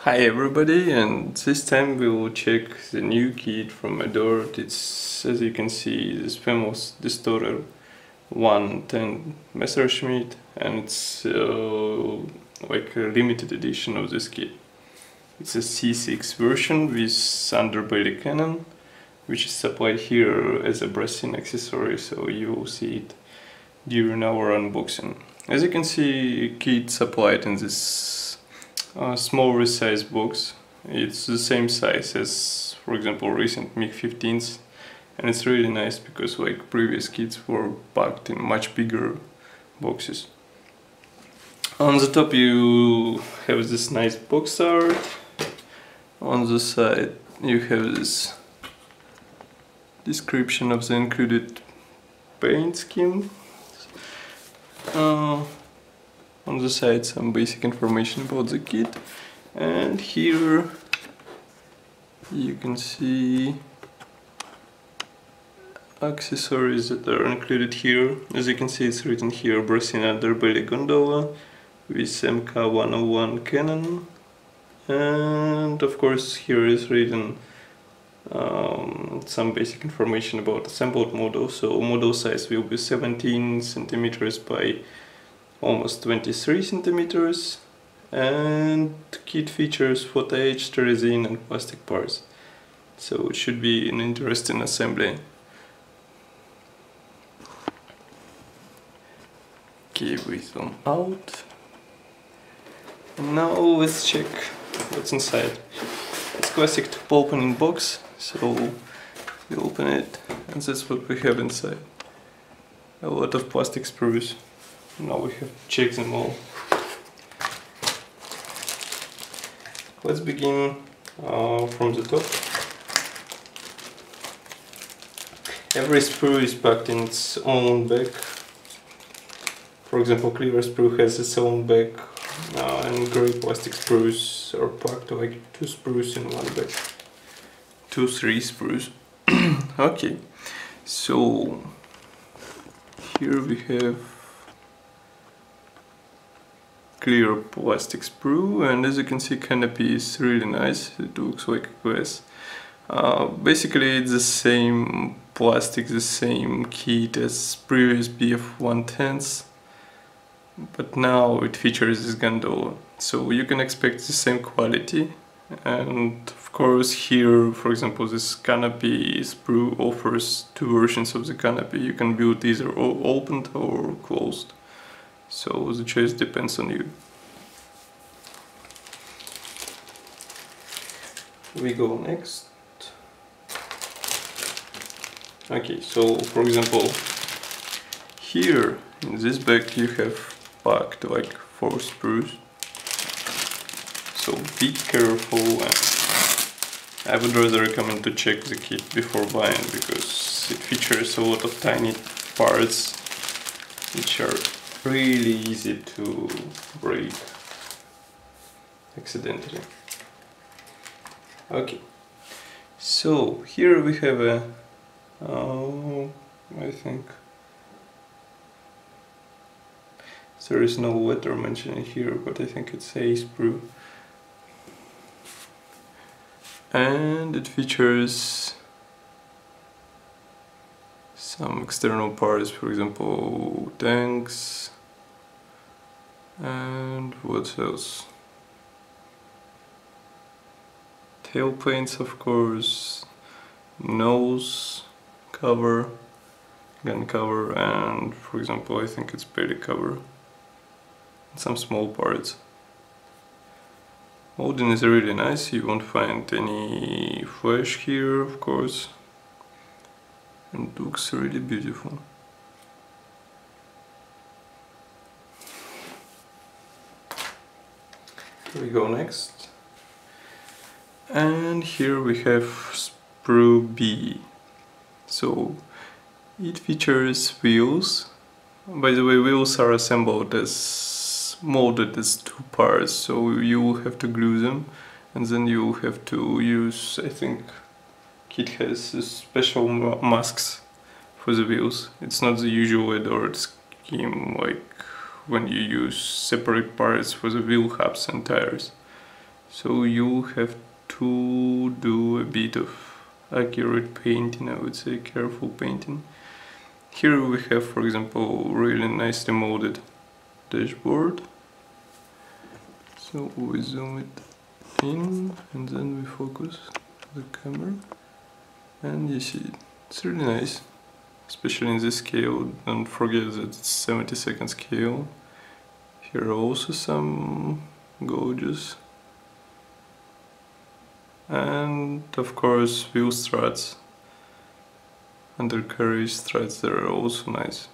Hi everybody, and this time we will check the new kit from Eduard. It's, as you can see, this famous distorter 110 Messerschmitt, and it's like a limited edition of this kit. It's a C6 version with underbelly cannon, which is supplied here as a bracing accessory, so you will see it during our unboxing. As you can see, kit supplied in this smaller size box. It's the same size as, for example, recent MiG-15s, and it's really nice because like previous kits were packed in much bigger boxes. On the top you have this nice box art. On the side you have this description of the included paint scheme. On the side some basic information about the kit, and here you can see accessories that are included here. As you can see, it's written here bracing underbelly gondola with MK101 cannon, and of course here is written some basic information about assembled model. So model size will be 17 centimeters by almost 23 centimeters, and kit features photo etched resin and plastic parts, so it should be an interesting assembly. Okay, we zoom out, and now let's check what's inside. It's classic top opening box, so we open it and that's what we have inside. A lot of plastic sprues. Now we have to check them all. Let's begin from the top. Every sprue is packed in its own bag. For example, clear sprue has its own bag, and grey plastic sprues are packed like 2 sprues in one bag. 3 sprues. Okay, so here we have clear plastic sprue, and as you can see, Canopy is really nice. It looks like glass. Basically it's the same plastic, the same kit as previous BF-110s, but now it features this gondola, so you can expect the same quality. And of course here, for example, this Canopy sprue offers 2 versions of the Canopy. You can build either opened or closed, so the choice depends on you. We go next. Okay, so for example, here in this bag you have packed like 4 sprues, so be careful, and I would rather recommend to check the kit before buying, because it features a lot of tiny parts which are really easy to break accidentally. Okay, so here we have a I think there is no letter mentioned here, but I think it's a sprue, and it features some external parts, for example tanks, and what else, tail planes, of course, nose cover, gun cover, and for example I think it's belly cover, and some small parts. Molding is really nice, you won't find any flash here, of course, and it looks really beautiful. Here we go next, and here we have Sprue B. So it features wheels. By the way, wheels are assembled as molded as 2 parts, so you will have to glue them, and then you will have to use, I think kit has special masks for the wheels. It's not the usual Eduard scheme like when you use separate parts for the wheel hubs and tires. So you have to do a bit of accurate painting, I would say, careful painting. Here we have, for example, really nicely molded dashboard. So we zoom it in and then we focus the camera, and you see it's really nice, especially in this scale. Don't forget that it's 70-second scale. Here are also some gauges, and of course wheel struts, undercarriage struts, that are also nice.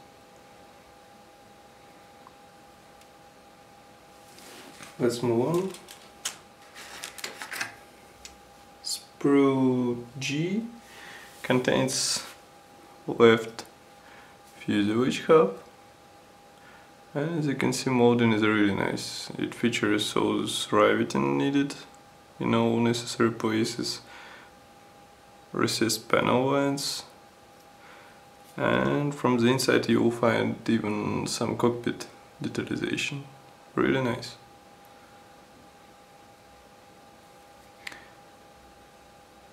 Let's move on. Sprue G contains left fuselage hub, and as you can see, molding is really nice. It features those riveting needed in all necessary places, recessed panel lines, and from the inside you will find even some cockpit detalization. Really nice.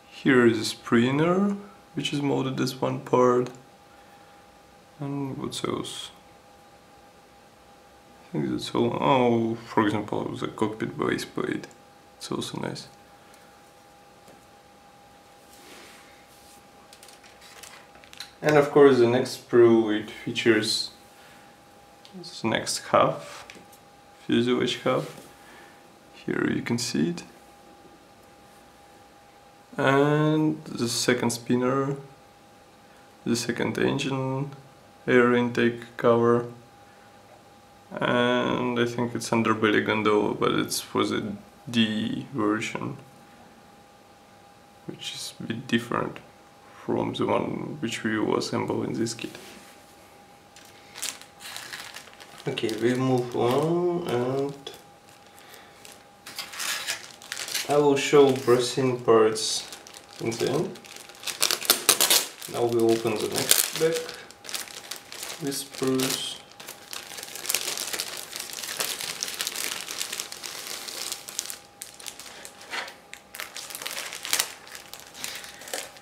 Here is a Sprue, which is molded as one part. And what else? I think that's all. Oh, for example, the cockpit base plate. It's also nice. And of course the next Sprue, it features this next half, fuselage half. Here you can see it. And the second spinner, the second engine, air intake cover, and I think it's underbelly gondola, but it's for the D version, which is a bit different from the one which we will assemble in this kit. Okay, we move on, and I will show bracing parts in the end. Now we open the next bag with sprues.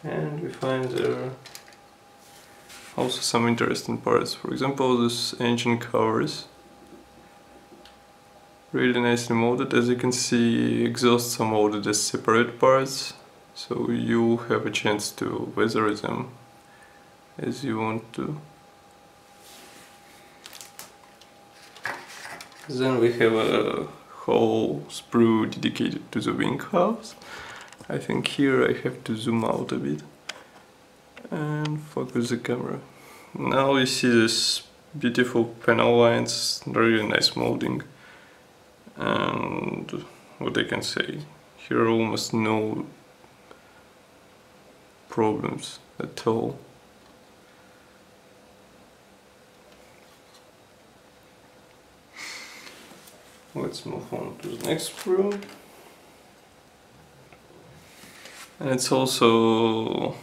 And we find there also some interesting parts. For example, this engine covers, really nicely molded. As you can see, exhausts are molded as separate parts, so you have a chance to weather them as you want to. Then we have a whole sprue dedicated to the wing halves. I think here I have to zoom out a bit and focus the camera. Now you see this beautiful panel lines, really nice molding, and what I can say, here are almost no problems at all. Let's move on to the next sprue. And it's also,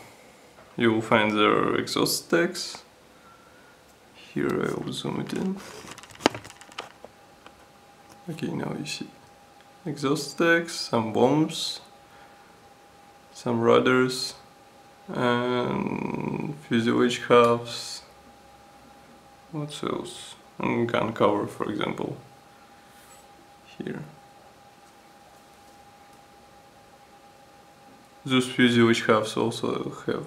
you will find their exhaust stacks. Here I will zoom it in. Okay, now you see exhaust stacks, some bombs, some rudders, and fuselage halves. What else? And gun cover, for example. Here. Those fuselage halves also have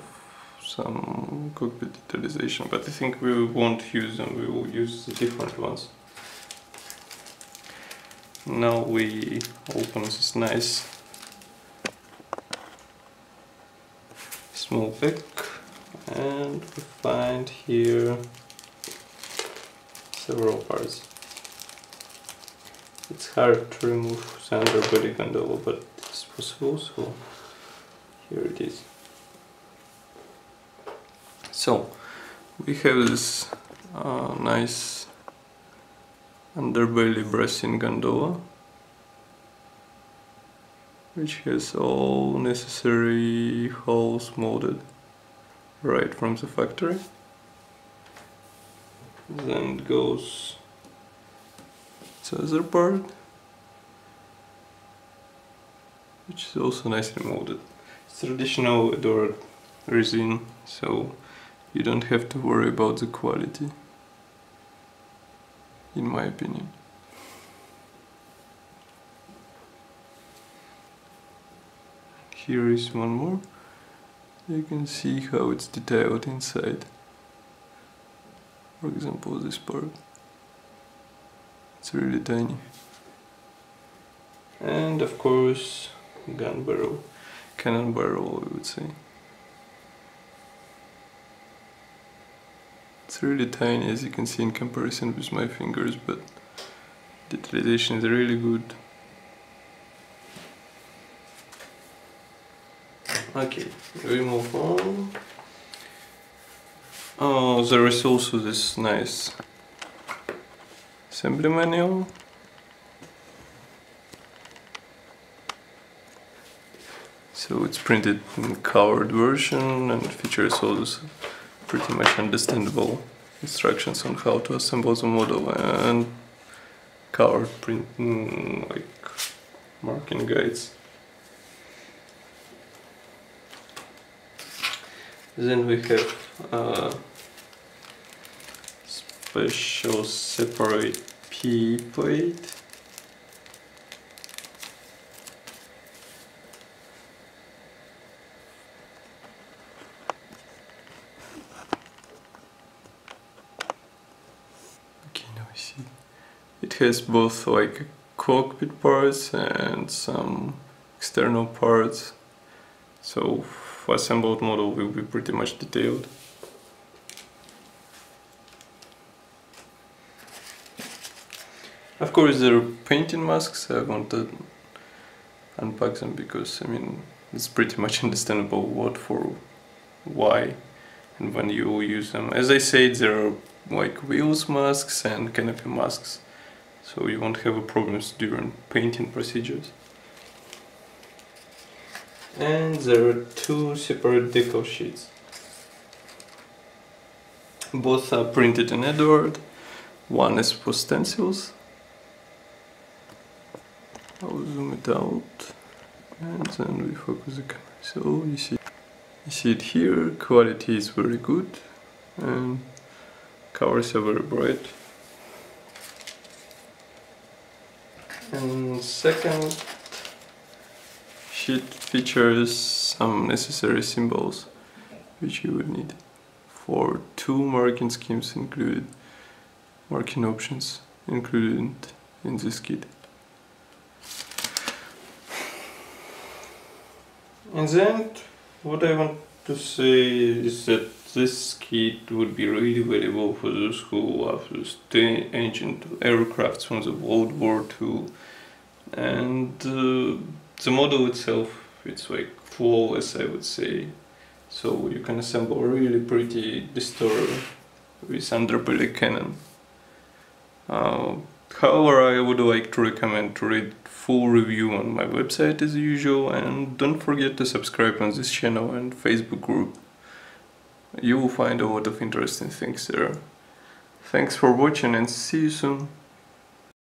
some cockpit detalization, but I think we won't use them, we will use the different ones. Now we open this nice small pack, and we find here several parts. It's hard to remove the underbelly gondola, but it's possible, so here it is. So we have this nice underbelly bracing gondola, which has all necessary holes molded right from the factory. Then it goes to the other part. which is also nicely molded. It's traditional Eduard resin, so you don't have to worry about the quality, in my opinion. Here is one more. You can see how it's detailed inside. For example, this part. It's really tiny. And of course, gun barrel, cannon barrel, I would say. It's really tiny, as you can see, in comparison with my fingers, but detailization is really good. Okay, we move on. Oh, there is also this nice assembly manual. So it's printed in colored version and features all those pretty much understandable instructions on how to assemble the model and colored print like marking guides. Then we have a special separate PE plate. Okay, now I see. It has both like cockpit parts and some external parts. So assembled model will be pretty much detailed. Of course, there are painting masks. I want to unpack them because I mean it's pretty much understandable what for, why, and when you will use them. As I said, there are like wheels masks and canopy masks, so you won't have problems during painting procedures. And there are two separate decal sheets. Both are printed in Eduard. One is for stencils. I'll zoom it out and then we focus the camera. So you see it here, quality is very good and colors are very bright. And second sheet features some necessary symbols which you would need for two marking schemes included, marking options included in this kit. And then what I want to say is that this kit would be really valuable for those who love those ancient aircrafts from the World War II. And the model itself, it's like flawless, I would say. So you can assemble a really pretty destroyer with underbelly cannon. However, I would like to recommend to read full review on my website as usual, and don't forget to subscribe on this channel and Facebook group. You will find a lot of interesting things there. Thanks for watching and see you soon.